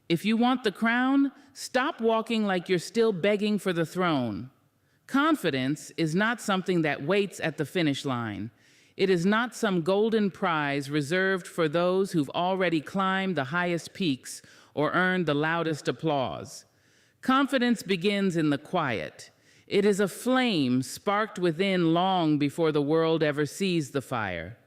If you want the crown, stop walking like you're still begging for the throne. Confidence is not something that waits at the finish line. It is not some golden prize reserved for those who've already climbed the highest peaks or earned the loudest applause. Confidence begins in the quiet. It is a flame sparked within long before the world ever sees the fire.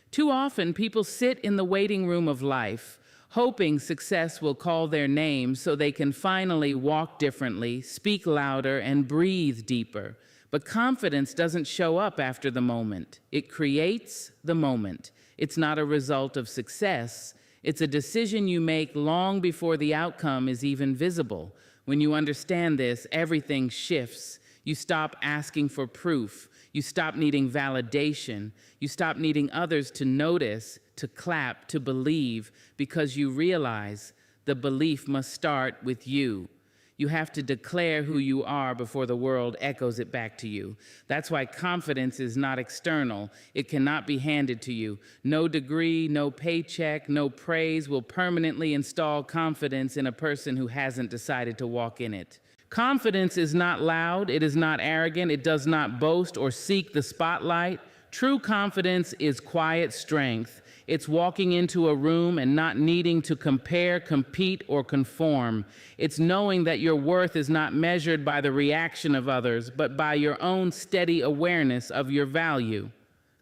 Too often, people sit in the waiting room of life, hoping success will call their name so they can finally walk differently, speak louder, and breathe deeper. But confidence doesn't show up after the moment. It creates the moment. It's not a result of success. It's a decision you make long before the outcome is even visible. When you understand this, everything shifts. You stop asking for proof. You stop needing validation. You stop needing others to notice, to clap, to believe, because you realize the belief must start with you. You have to declare who you are before the world echoes it back to you. That's why confidence is not external. It cannot be handed to you. No degree, no paycheck, no praise will permanently install confidence in a person who hasn't decided to walk in it. Confidence is not loud, it is not arrogant, it does not boast or seek the spotlight. True confidence is quiet strength. It's walking into a room and not needing to compare, compete, or conform. It's knowing that your worth is not measured by the reaction of others, but by your own steady awareness of your value.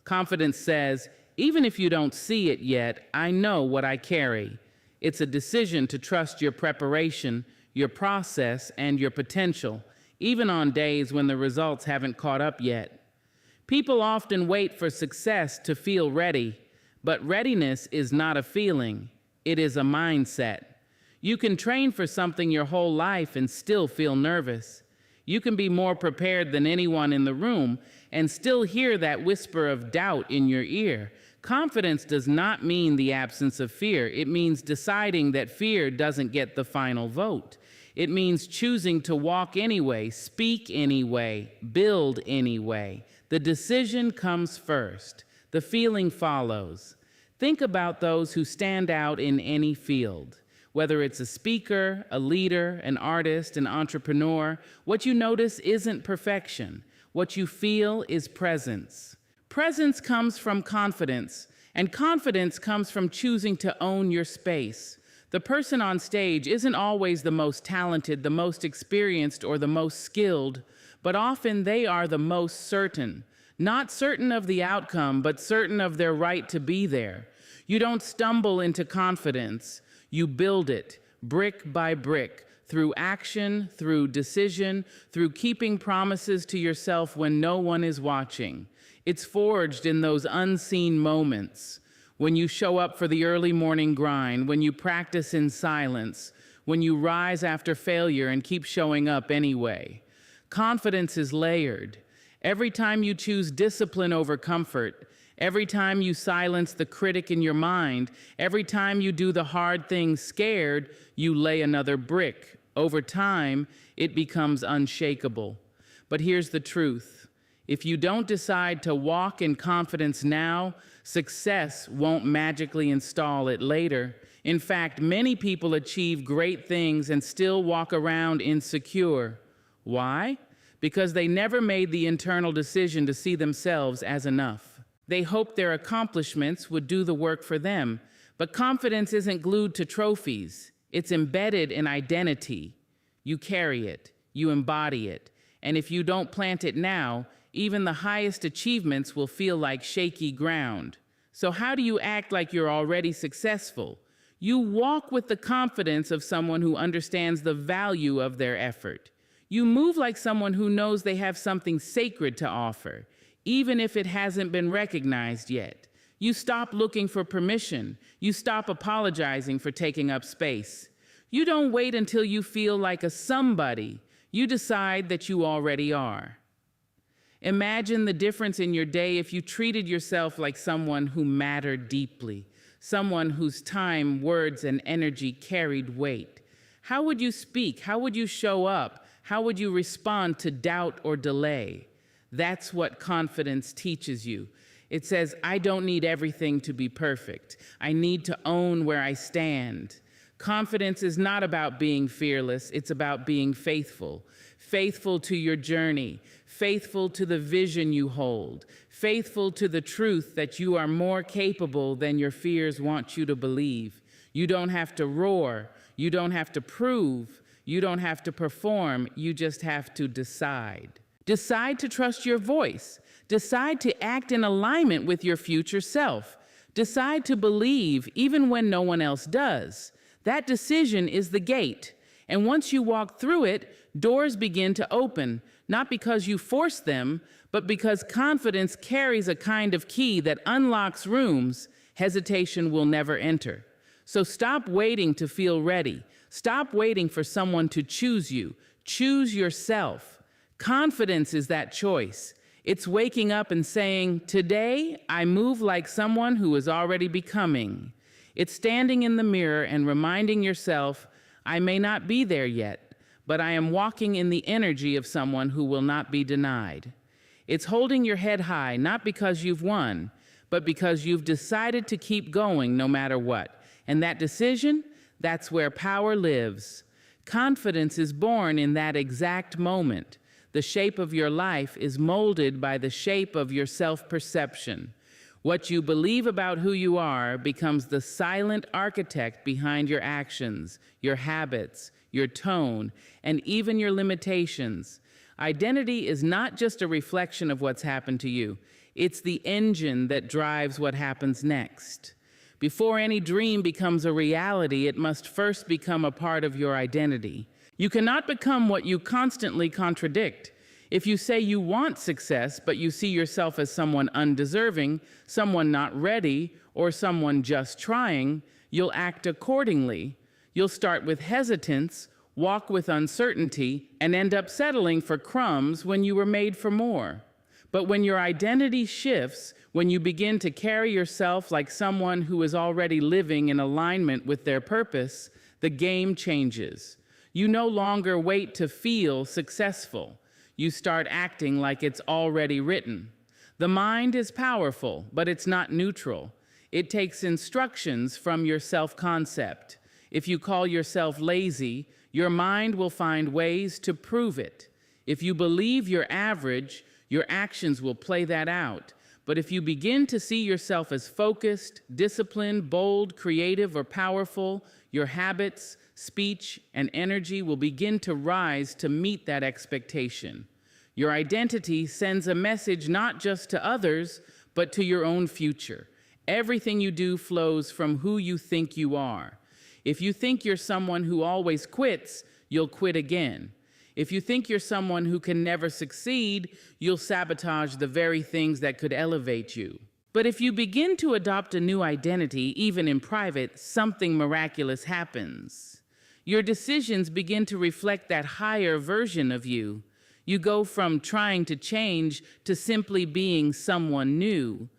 Confidence says, even if you don't see it yet, I know what I carry. It's a decision to trust your preparation, your process, and your potential, even on days when the results haven't caught up yet. People often wait for success to feel ready, but readiness is not a feeling, it is a mindset. You can train for something your whole life and still feel nervous. You can be more prepared than anyone in the room and still hear that whisper of doubt in your ear. Confidence does not mean the absence of fear. It means deciding that fear doesn't get the final vote. It means choosing to walk anyway, speak anyway, build anyway. The decision comes first. The feeling follows. Think about those who stand out in any field. Whether it's a speaker, a leader, an artist, an entrepreneur, what you notice isn't perfection. What you feel is presence. Presence comes from confidence, and confidence comes from choosing to own your space. The person on stage isn't always the most talented, the most experienced, or the most skilled, but often they are the most certain. Not certain of the outcome, but certain of their right to be there. You don't stumble into confidence. You build it, brick by brick, through action, through decision, through keeping promises to yourself when no one is watching. It's forged in those unseen moments, when you show up for the early morning grind, when you practice in silence, when you rise after failure and keep showing up anyway. Confidence is layered. Every time you choose discipline over comfort, every time you silence the critic in your mind, every time you do the hard things scared, you lay another brick. Over time, it becomes unshakable. But here's the truth. If you don't decide to walk in confidence now, success won't magically install it later. In fact, many people achieve great things and still walk around insecure. Why? Because they never made the internal decision to see themselves as enough. They hoped their accomplishments would do the work for them, but confidence isn't glued to trophies. It's embedded in identity. You carry it, you embody it, and if you don't plant it now, even the highest achievements will feel like shaky ground. So how do you act like you're already successful? You walk with the confidence of someone who understands the value of their effort. You move like someone who knows they have something sacred to offer, even if it hasn't been recognized yet. You stop looking for permission. You stop apologizing for taking up space. You don't wait until you feel like a somebody. You decide that you already are. Imagine the difference in your day if you treated yourself like someone who mattered deeply, someone whose time, words, and energy carried weight. How would you speak? How would you show up? How would you respond to doubt or delay? That's what confidence teaches you. It says, I don't need everything to be perfect. I need to own where I stand. Confidence is not about being fearless, it's about being faithful. Faithful to your journey, faithful to the vision you hold, faithful to the truth that you are more capable than your fears want you to believe. You don't have to roar, you don't have to prove, you don't have to perform, you just have to decide. Decide to trust your voice. Decide to act in alignment with your future self. Decide to believe even when no one else does. That decision is the gate. And once you walk through it, doors begin to open, not because you force them, but because confidence carries a kind of key that unlocks rooms hesitation will never enter. So stop waiting to feel ready. Stop waiting for someone to choose you. Choose yourself. Confidence is that choice. It's waking up and saying, today I move like someone who is already becoming. It's standing in the mirror and reminding yourself, I may not be there yet, but I am walking in the energy of someone who will not be denied. It's holding your head high, not because you've won, but because you've decided to keep going no matter what. And that decision, that's where power lives. Confidence is born in that exact moment. The shape of your life is molded by the shape of your self-perception. What you believe about who you are becomes the silent architect behind your actions, your habits, your tone, and even your limitations. Identity is not just a reflection of what's happened to you. It's the engine that drives what happens next. Before any dream becomes a reality, it must first become a part of your identity. You cannot become what you constantly contradict. If you say you want success, but you see yourself as someone undeserving, someone not ready, or someone just trying, you'll act accordingly. You'll start with hesitance, walk with uncertainty, and end up settling for crumbs when you were made for more. But when your identity shifts, when you begin to carry yourself like someone who is already living in alignment with their purpose, the game changes. You no longer wait to feel successful. You start acting like it's already written. The mind is powerful, but it's not neutral. It takes instructions from your self-concept. If you call yourself lazy, your mind will find ways to prove it. If you believe you're average, your actions will play that out. But if you begin to see yourself as focused, disciplined, bold, creative, or powerful, your habits, speech, and energy will begin to rise to meet that expectation. Your identity sends a message not just to others, but to your own future. Everything you do flows from who you think you are. If you think you're someone who always quits, you'll quit again. If you think you're someone who can never succeed, you'll sabotage the very things that could elevate you. But if you begin to adopt a new identity, even in private, something miraculous happens. Your decisions begin to reflect that higher version of you. You go from trying to change to simply being someone new.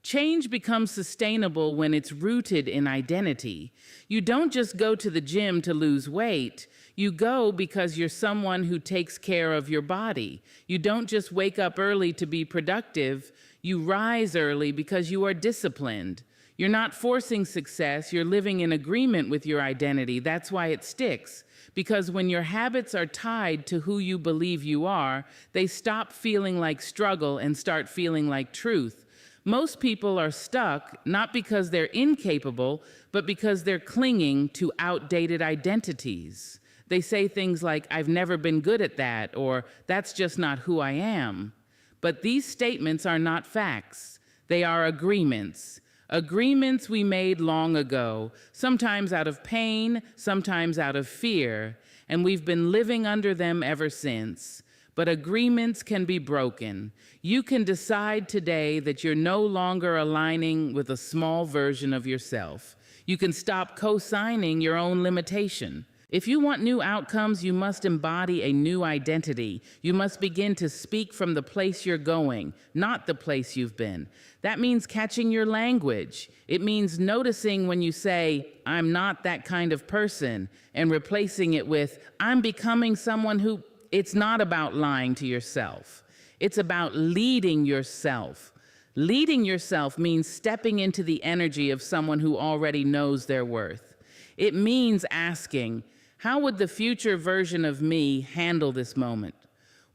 Change becomes sustainable when it's rooted in identity. You don't just go to the gym to lose weight. You go because you're someone who takes care of your body. You don't just wake up early to be productive. You rise early because you are disciplined. You're not forcing success. You're living in agreement with your identity. That's why it sticks. Because when your habits are tied to who you believe you are, they stop feeling like struggle and start feeling like truth. Most people are stuck not because they're incapable, but because they're clinging to outdated identities. They say things like, I've never been good at that, or that's just not who I am. But these statements are not facts. They are agreements. Agreements we made long ago, sometimes out of pain, sometimes out of fear, and we've been living under them ever since. But agreements can be broken. You can decide today that you're no longer aligning with a small version of yourself. You can stop co-signing your own limitation. If you want new outcomes, you must embody a new identity. You must begin to speak from the place you're going, not the place you've been. That means catching your language. It means noticing when you say, I'm not that kind of person, and replacing it with, I'm becoming someone who. It's not about lying to yourself. It's about leading yourself. Leading yourself means stepping into the energy of someone who already knows their worth. It means asking, how would the future version of me handle this moment?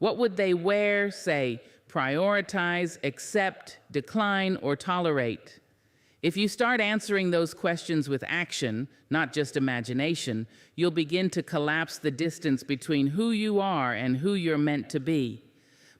What would they wear, say, prioritize, accept, decline, or tolerate? If you start answering those questions with action, not just imagination, you'll begin to collapse the distance between who you are and who you're meant to be.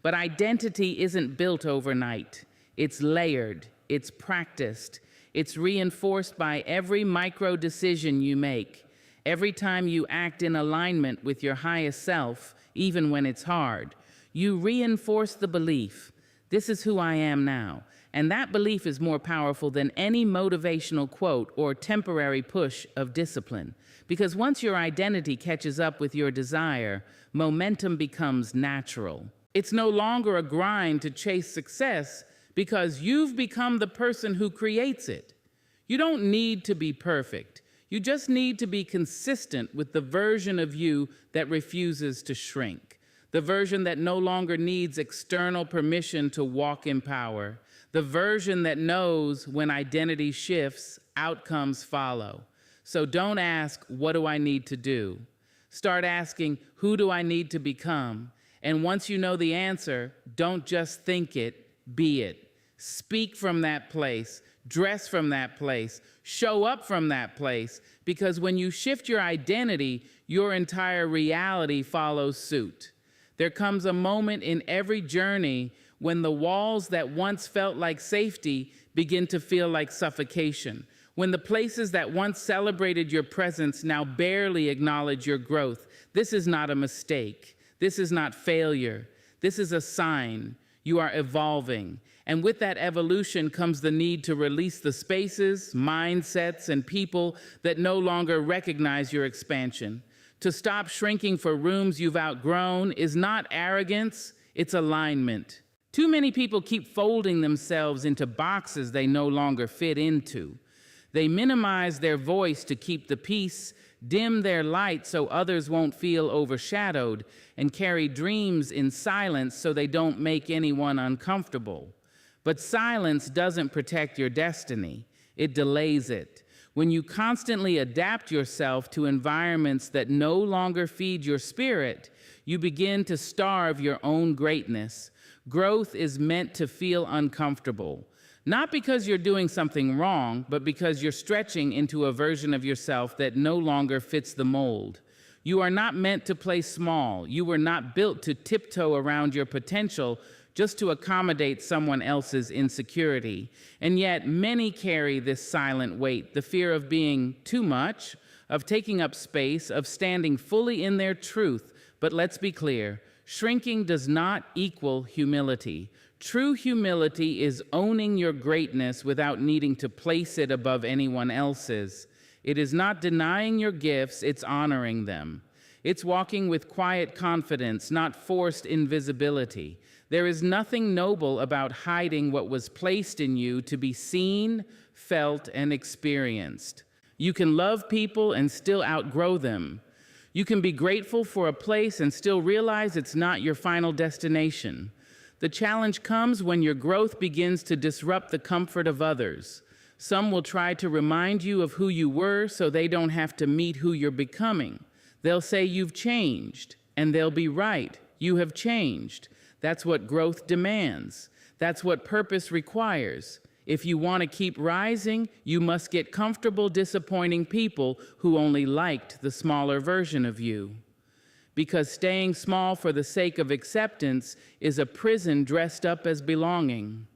But identity isn't built overnight. It's layered, it's practiced, it's reinforced by every micro decision you make, every time you act in alignment with your highest self, even when it's hard. You reinforce the belief, this is who I am now. And that belief is more powerful than any motivational quote or temporary push of discipline. Because once your identity catches up with your desire, momentum becomes natural. It's no longer a grind to chase success because you've become the person who creates it. You don't need to be perfect. You just need to be consistent with the version of you that refuses to shrink, the version that no longer needs external permission to walk in power, the version that knows when identity shifts, outcomes follow. So don't ask, what do I need to do? Start asking, who do I need to become? And once you know the answer, don't just think it, be it. Speak from that place, dress from that place, show up from that place, because when you shift your identity, your entire reality follows suit. There comes a moment in every journey when the walls that once felt like safety begin to feel like suffocation, when the places that once celebrated your presence now barely acknowledge your growth. This is not a mistake. This is not failure. This is a sign. You are evolving. And with that evolution comes the need to release the spaces, mindsets, and people that no longer recognize your expansion. To stop shrinking for rooms you've outgrown is not arrogance, it's alignment. Too many people keep folding themselves into boxes they no longer fit into. They minimize their voice to keep the peace, dim their light so others won't feel overshadowed, and carry dreams in silence so they don't make anyone uncomfortable. But silence doesn't protect your destiny, it delays it. When you constantly adapt yourself to environments that no longer feed your spirit, you begin to starve your own greatness. Growth is meant to feel uncomfortable, not because you're doing something wrong, but because you're stretching into a version of yourself that no longer fits the mold. You are not meant to play small. You were not built to tiptoe around your potential just to accommodate someone else's insecurity. And yet, many carry this silent weight, the fear of being too much, of taking up space, of standing fully in their truth. But let's be clear, shrinking does not equal humility. True humility is owning your greatness without needing to place it above anyone else's. It is not denying your gifts, it's honoring them. It's walking with quiet confidence, not forced invisibility. There is nothing noble about hiding what was placed in you to be seen, felt, and experienced. You can love people and still outgrow them. You can be grateful for a place and still realize it's not your final destination. The challenge comes when your growth begins to disrupt the comfort of others. Some will try to remind you of who you were so they don't have to meet who you're becoming. They'll say you've changed, and they'll be right. You have changed. That's what growth demands. That's what purpose requires. If you want to keep rising, you must get comfortable disappointing people who only liked the smaller version of you. Because staying small for the sake of acceptance is a prison dressed up as belonging.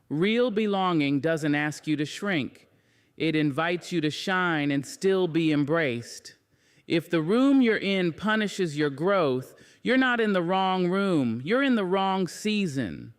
Real belonging doesn't ask you to shrink. It invites you to shine and still be embraced. If the room you're in punishes your growth, you're not in the wrong room. You're in the wrong season.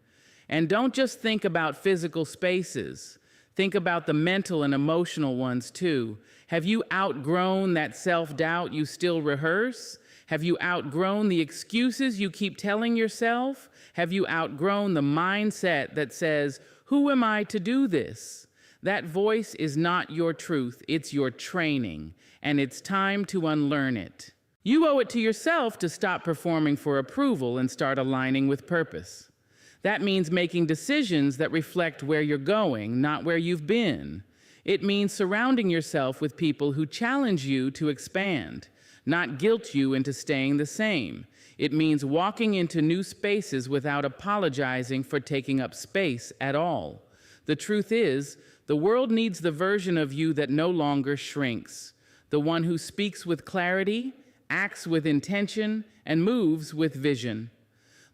And don't just think about physical spaces. Think about the mental and emotional ones too. Have you outgrown that self-doubt you still rehearse? Have you outgrown the excuses you keep telling yourself? Have you outgrown the mindset that says, "Who am I to do this?" That voice is not your truth, it's your training, and it's time to unlearn it. You owe it to yourself to stop performing for approval and start aligning with purpose. That means making decisions that reflect where you're going, not where you've been. It means surrounding yourself with people who challenge you to expand, not guilt you into staying the same. It means walking into new spaces without apologizing for taking up space at all. The truth is, the world needs the version of you that no longer shrinks, the one who speaks with clarity, acts with intention, and moves with vision.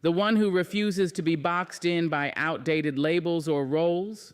The one who refuses to be boxed in by outdated labels or roles.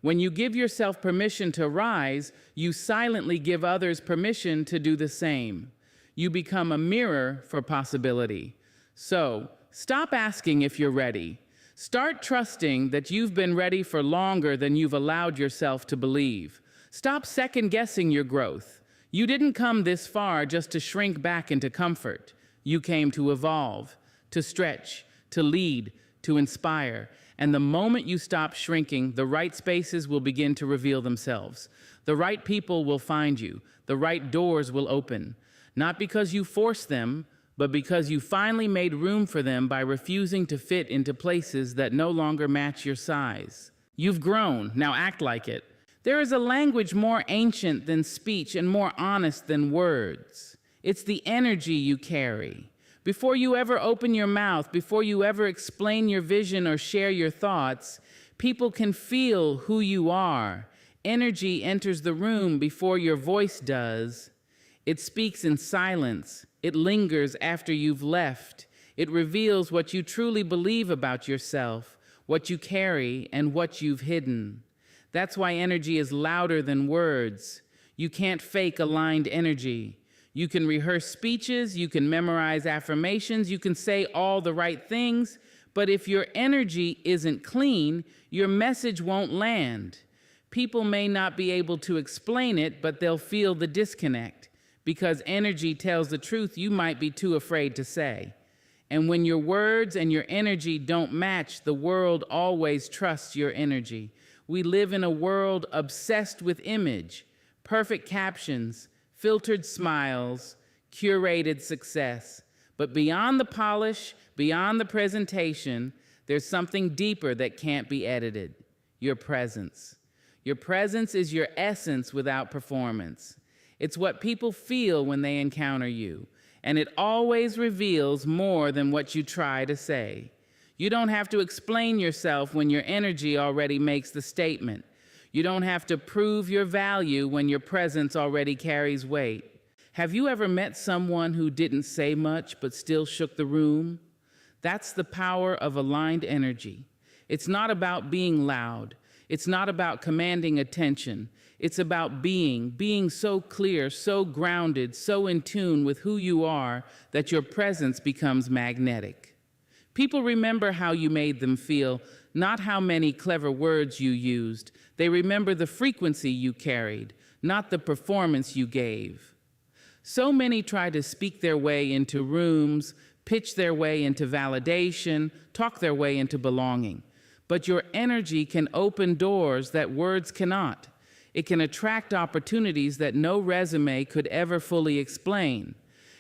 When you give yourself permission to rise, you silently give others permission to do the same. You become a mirror for possibility. So, stop asking if you're ready. Start trusting that you've been ready for longer than you've allowed yourself to believe. Stop second-guessing your growth. You didn't come this far just to shrink back into comfort. You came to evolve, to stretch, to lead, to inspire. And the moment you stop shrinking, the right spaces will begin to reveal themselves. The right people will find you. The right doors will open. Not because you forced them, but because you finally made room for them by refusing to fit into places that no longer match your size. You've grown, now act like it. There is a language more ancient than speech and more honest than words. It's the energy you carry. Before you ever open your mouth, before you ever explain your vision or share your thoughts, people can feel who you are. Energy enters the room before your voice does. It speaks in silence. It lingers after you've left. It reveals what you truly believe about yourself, what you carry, and what you've hidden. That's why energy is louder than words. You can't fake aligned energy. You can rehearse speeches, you can memorize affirmations, you can say all the right things, but if your energy isn't clean, your message won't land. People may not be able to explain it, but they'll feel the disconnect. Because energy tells the truth you might be too afraid to say. And when your words and your energy don't match, the world always trusts your energy. We live in a world obsessed with image, perfect captions, filtered smiles, curated success. But beyond the polish, beyond the presentation, there's something deeper that can't be edited: your presence. Your presence is your essence without performance. It's what people feel when they encounter you, and it always reveals more than what you try to say. You don't have to explain yourself when your energy already makes the statement. You don't have to prove your value when your presence already carries weight. Have you ever met someone who didn't say much but still shook the room? That's the power of aligned energy. It's not about being loud. It's not about commanding attention. It's about being so clear, so grounded, so in tune with who you are that your presence becomes magnetic. People remember how you made them feel, not how many clever words you used. They remember the frequency you carried, not the performance you gave. So many try to speak their way into rooms, pitch their way into validation, talk their way into belonging. But your energy can open doors that words cannot. It can attract opportunities that no resume could ever fully explain.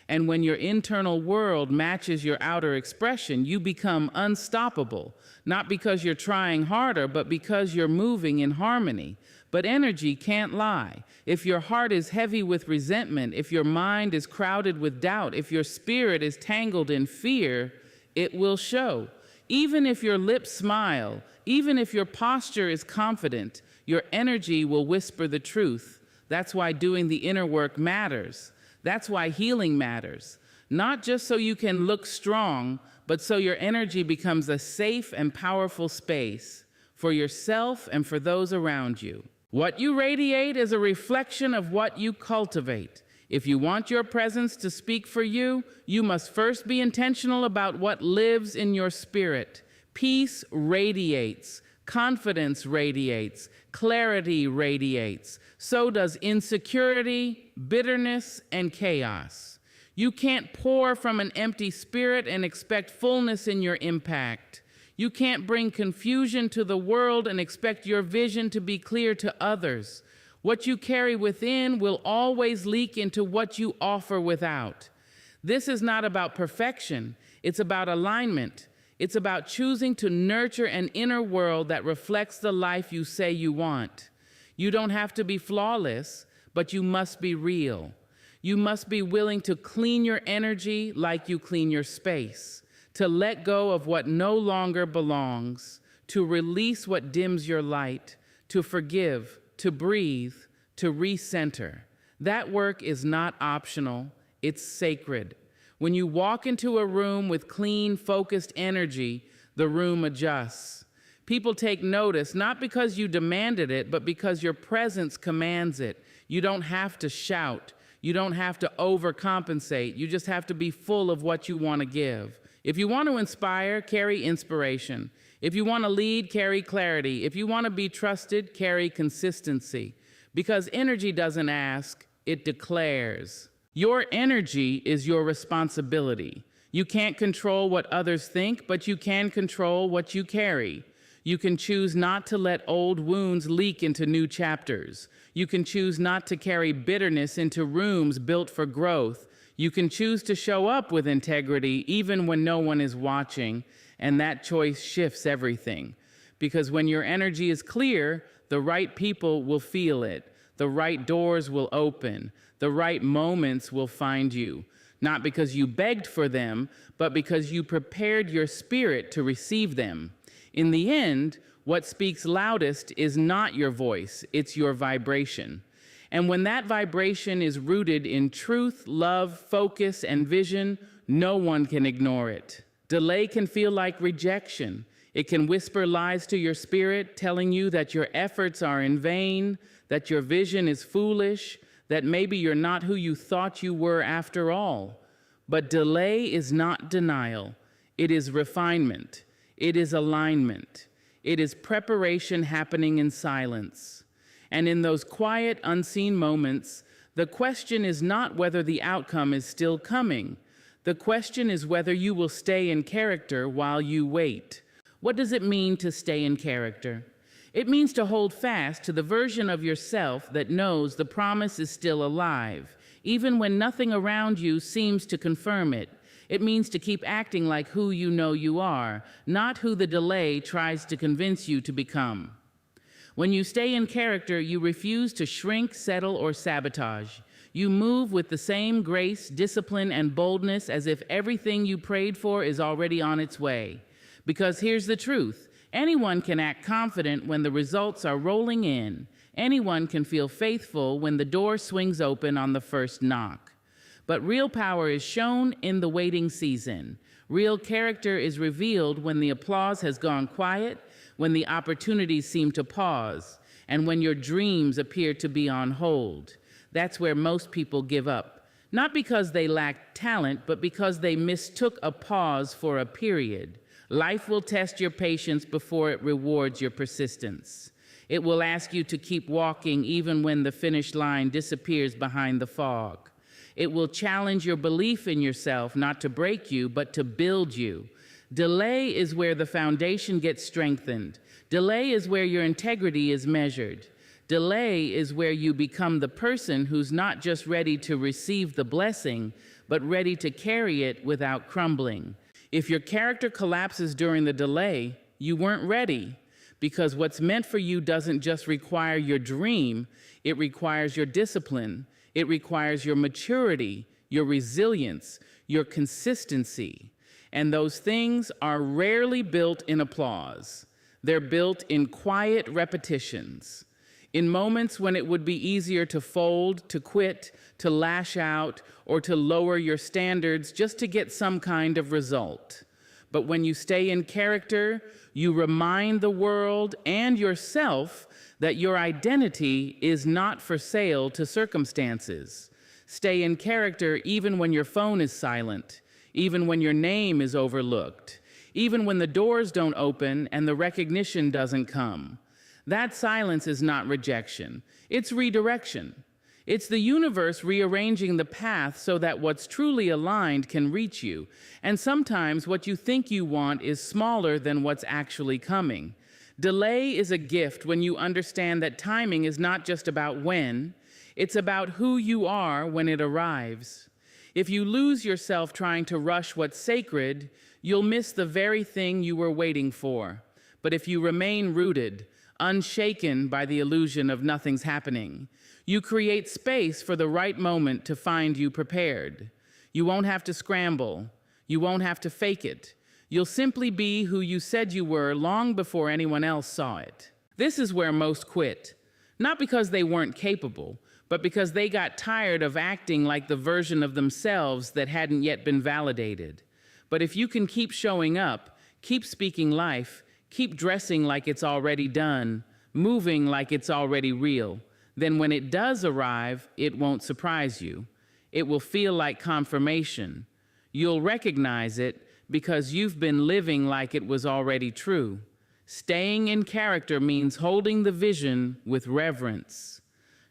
And when your internal world matches your outer expression, you become unstoppable, not because you're trying harder, but because you're moving in harmony. But energy can't lie. If your heart is heavy with resentment, if your mind is crowded with doubt, if your spirit is tangled in fear, it will show. Even if your lips smile, even if your posture is confident, your energy will whisper the truth. That's why doing the inner work matters. That's why healing matters. Not just so you can look strong, but so your energy becomes a safe and powerful space for yourself and for those around you. What you radiate is a reflection of what you cultivate. If you want your presence to speak for you, you must first be intentional about what lives in your spirit. Peace radiates. Confidence radiates. Clarity radiates. So does insecurity, bitterness, and chaos. You can't pour from an empty spirit and expect fullness in your impact. You can't bring confusion to the world and expect your vision to be clear to others. What you carry within will always leak into what you offer without. This is not about perfection. It's about alignment. It's about choosing to nurture an inner world that reflects the life you say you want. You don't have to be flawless, but you must be real. You must be willing to clean your energy like you clean your space, to let go of what no longer belongs, to release what dims your light, to forgive, to breathe, to recenter. That work is not optional, it's sacred. When you walk into a room with clean, focused energy, the room adjusts. People take notice, not because you demanded it, but because your presence commands it. You don't have to shout. You don't have to overcompensate. You just have to be full of what you want to give. If you want to inspire, carry inspiration. If you want to lead, carry clarity. If you want to be trusted, carry consistency. Because energy doesn't ask, it declares. Your energy is your responsibility. You can't control what others think, but you can control what you carry. You can choose not to let old wounds leak into new chapters. You can choose not to carry bitterness into rooms built for growth. You can choose to show up with integrity even when no one is watching, and that choice shifts everything. Because when your energy is clear, the right people will feel it. The right doors will open. The right moments will find you. Not because you begged for them, but because you prepared your spirit to receive them. In the end, what speaks loudest is not your voice, it's your vibration. And when that vibration is rooted in truth, love, focus, and vision, no one can ignore it. Delay can feel like rejection. It can whisper lies to your spirit, telling you that your efforts are in vain, that your vision is foolish, that maybe you're not who you thought you were after all. But delay is not denial. It is refinement. It is alignment. It is preparation happening in silence. And in those quiet, unseen moments, the question is not whether the outcome is still coming. The question is whether you will stay in character while you wait. What does it mean to stay in character? It means to hold fast to the version of yourself that knows the promise is still alive, even when nothing around you seems to confirm it. It means to keep acting like who you know you are, not who the delay tries to convince you to become. When you stay in character, you refuse to shrink, settle, or sabotage. You move with the same grace, discipline, and boldness as if everything you prayed for is already on its way. Because here's the truth. Anyone can act confident when the results are rolling in. Anyone can feel faithful when the door swings open on the first knock. But real power is shown in the waiting season. Real character is revealed when the applause has gone quiet, when the opportunities seem to pause, and when your dreams appear to be on hold. That's where most people give up. Not because they lack talent, but because they mistook a pause for a period. Life will test your patience before it rewards your persistence. It will ask you to keep walking even when the finish line disappears behind the fog. It will challenge your belief in yourself, not to break you, but to build you. Delay is where the foundation gets strengthened. Delay is where your integrity is measured. Delay is where you become the person who's not just ready to receive the blessing, but ready to carry it without crumbling. If your character collapses during the delay, you weren't ready, because what's meant for you doesn't just require your dream, it requires your discipline. It requires your maturity, your resilience, your consistency. And those things are rarely built in applause. They're built in quiet repetitions, in moments when it would be easier to fold, to quit, to lash out, or to lower your standards just to get some kind of result. But when you stay in character, you remind the world and yourself that your identity is not for sale to circumstances. Stay in character even when your phone is silent, even when your name is overlooked, even when the doors don't open and the recognition doesn't come. That silence is not rejection, it's redirection. It's the universe rearranging the path so that what's truly aligned can reach you. And sometimes what you think you want is smaller than what's actually coming. Delay is a gift when you understand that timing is not just about when, it's about who you are when it arrives. If you lose yourself trying to rush what's sacred, you'll miss the very thing you were waiting for. But if you remain rooted, unshaken by the illusion of nothing's happening. You create space for the right moment to find you prepared. You won't have to scramble. You won't have to fake it. You'll simply be who you said you were long before anyone else saw it. This is where most quit. Not because they weren't capable, but because they got tired of acting like the version of themselves that hadn't yet been validated. But if you can keep showing up, keep speaking life, keep dressing like it's already done, moving like it's already real, then when it does arrive, it won't surprise you. It will feel like confirmation. You'll recognize it because you've been living like it was already true. Staying in character means holding the vision with reverence.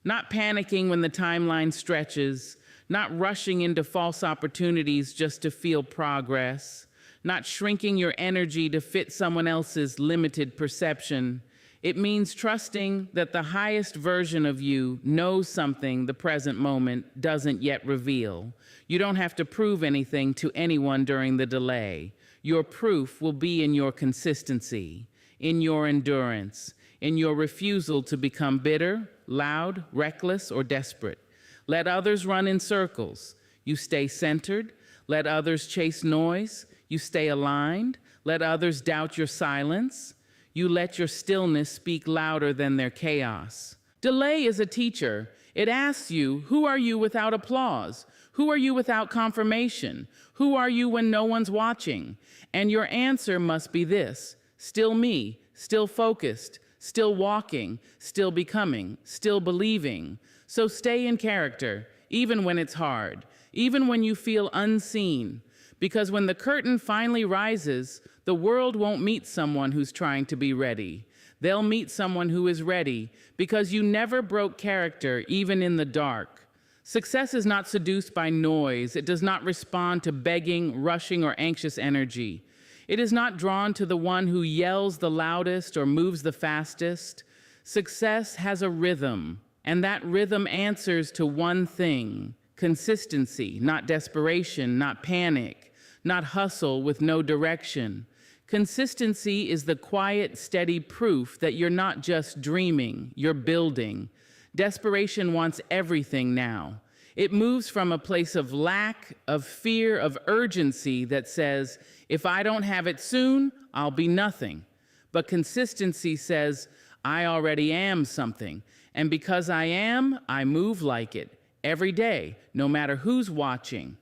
Not panicking when the timeline stretches, not rushing into false opportunities just to feel progress, not shrinking your energy to fit someone else's limited perception. It means trusting that the highest version of you knows something the present moment doesn't yet reveal. You don't have to prove anything to anyone during the delay. Your proof will be in your consistency, in your endurance, in your refusal to become bitter, loud, reckless, or desperate. Let others run in circles. You stay centered. Let others chase noise. You stay aligned. Let others doubt your silence. You let your stillness speak louder than their chaos. Delay is a teacher. It asks you, who are you without applause? Who are you without confirmation? Who are you when no one's watching? And your answer must be this: still me, still focused, still walking, still becoming, still believing. So stay in character, even when it's hard, even when you feel unseen. Because when the curtain finally rises, the world won't meet someone who's trying to be ready. They'll meet someone who is ready, because you never broke character, even in the dark. Success is not seduced by noise. It does not respond to begging, rushing, or anxious energy. It is not drawn to the one who yells the loudest or moves the fastest. Success has a rhythm, and that rhythm answers to one thing: consistency, not desperation, not panic, not hustle with no direction. Consistency is the quiet, steady proof that you're not just dreaming, you're building. Desperation wants everything now. It moves from a place of lack, of fear, of urgency that says, if I don't have it soon, I'll be nothing. But consistency says, I already am something. And because I am, I move like it every day, no matter who's watching.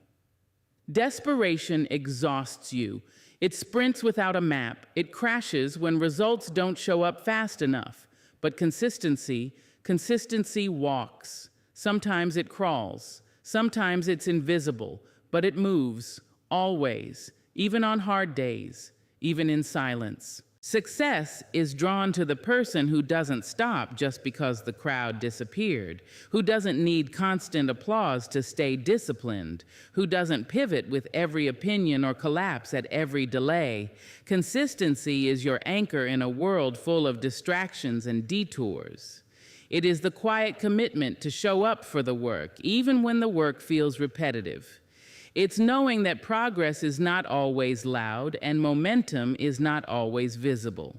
Desperation exhausts you. It sprints without a map. It crashes when results don't show up fast enough. But consistency walks. Sometimes it crawls. Sometimes it's invisible, but it moves, always, even on hard days, even in silence. Success is drawn to the person who doesn't stop just because the crowd disappeared, who doesn't need constant applause to stay disciplined, who doesn't pivot with every opinion or collapse at every delay. Consistency is your anchor in a world full of distractions and detours. It is the quiet commitment to show up for the work, even when the work feels repetitive. It's knowing that progress is not always loud and momentum is not always visible.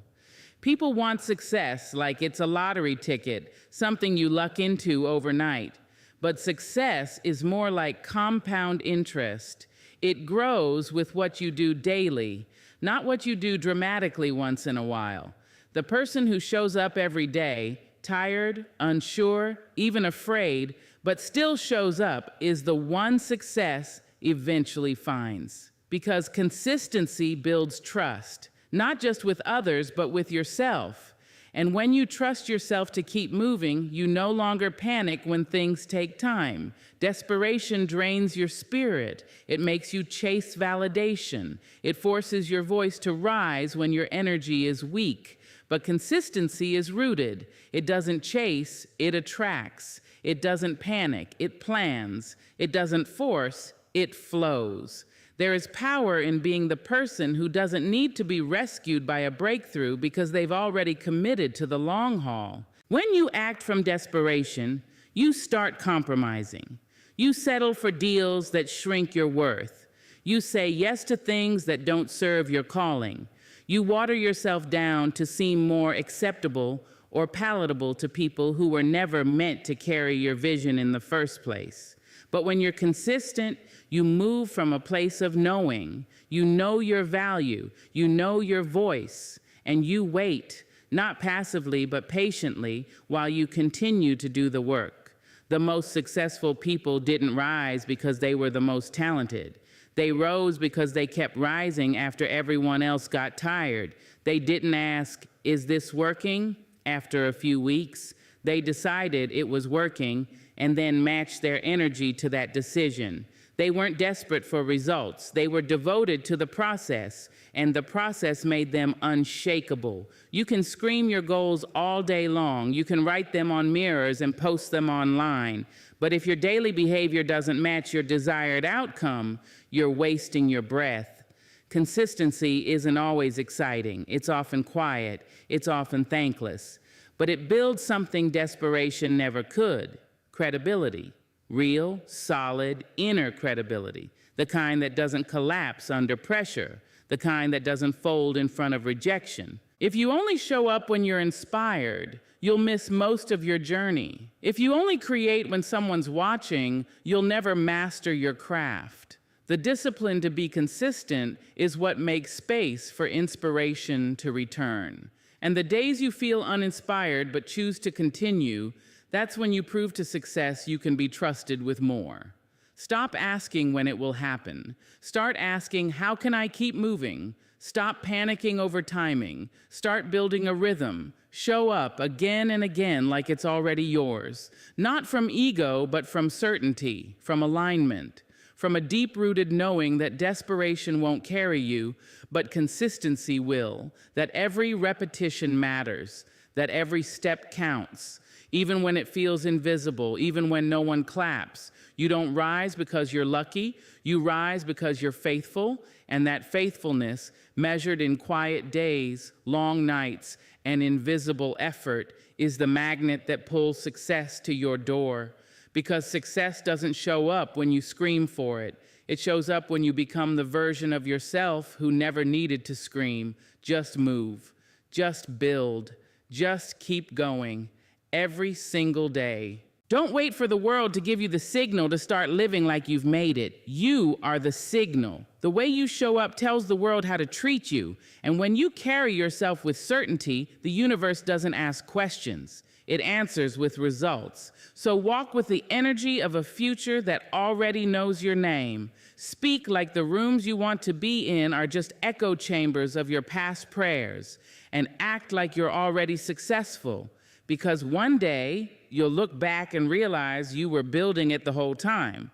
People want success like it's a lottery ticket, something you luck into overnight. But success is more like compound interest. It grows with what you do daily, not what you do dramatically once in a while. The person who shows up every day, tired, unsure, even afraid, but still shows up is the one success eventually finds. Because consistency builds trust, not just with others, but with yourself. And when you trust yourself to keep moving, you no longer panic when things take time. Desperation drains your spirit. It makes you chase validation. It forces your voice to rise when your energy is weak. But consistency is rooted. It doesn't chase, it attracts. It doesn't panic, it plans. It doesn't force, it flows. There is power in being the person who doesn't need to be rescued by a breakthrough because they've already committed to the long haul. When you act from desperation, you start compromising. You settle for deals that shrink your worth. You say yes to things that don't serve your calling. You water yourself down to seem more acceptable or palatable to people who were never meant to carry your vision in the first place. But when you're consistent, you move from a place of knowing. You know your value, you know your voice, and you wait, not passively but patiently, while you continue to do the work. The most successful people didn't rise because they were the most talented. They rose because they kept rising after everyone else got tired. They didn't ask, "Is this working?" After a few weeks, they decided it was working and then matched their energy to that decision. They weren't desperate for results. They were devoted to the process, and the process made them unshakable. You can scream your goals all day long. You can write them on mirrors and post them online. But if your daily behavior doesn't match your desired outcome, you're wasting your breath. Consistency isn't always exciting. It's often quiet. It's often thankless. But it builds something desperation never could: credibility. Real, solid, inner credibility. The kind that doesn't collapse under pressure. The kind that doesn't fold in front of rejection. If you only show up when you're inspired, you'll miss most of your journey. If you only create when someone's watching, you'll never master your craft. The discipline to be consistent is what makes space for inspiration to return. And the days you feel uninspired but choose to continue, that's when you prove to success you can be trusted with more. Stop asking when it will happen. Start asking, how can I keep moving? Stop panicking over timing. Start building a rhythm. Show up again and again like it's already yours. Not from ego, but from certainty, from alignment, from a deep-rooted knowing that desperation won't carry you, but consistency will, that every repetition matters, that every step counts. Even when it feels invisible, even when no one claps. You don't rise because you're lucky, you rise because you're faithful, and that faithfulness, measured in quiet days, long nights, and invisible effort, is the magnet that pulls success to your door. Because success doesn't show up when you scream for it. It shows up when you become the version of yourself who never needed to scream. Just move, just build, just keep going. Every single day. Don't wait for the world to give you the signal to start living like you've made it. You are the signal. The way you show up tells the world how to treat you. And when you carry yourself with certainty, the universe doesn't ask questions. It answers with results. So walk with the energy of a future that already knows your name. Speak like the rooms you want to be in are just echo chambers of your past prayers. And act like you're already successful. Because one day, you'll look back and realize you were building it the whole time.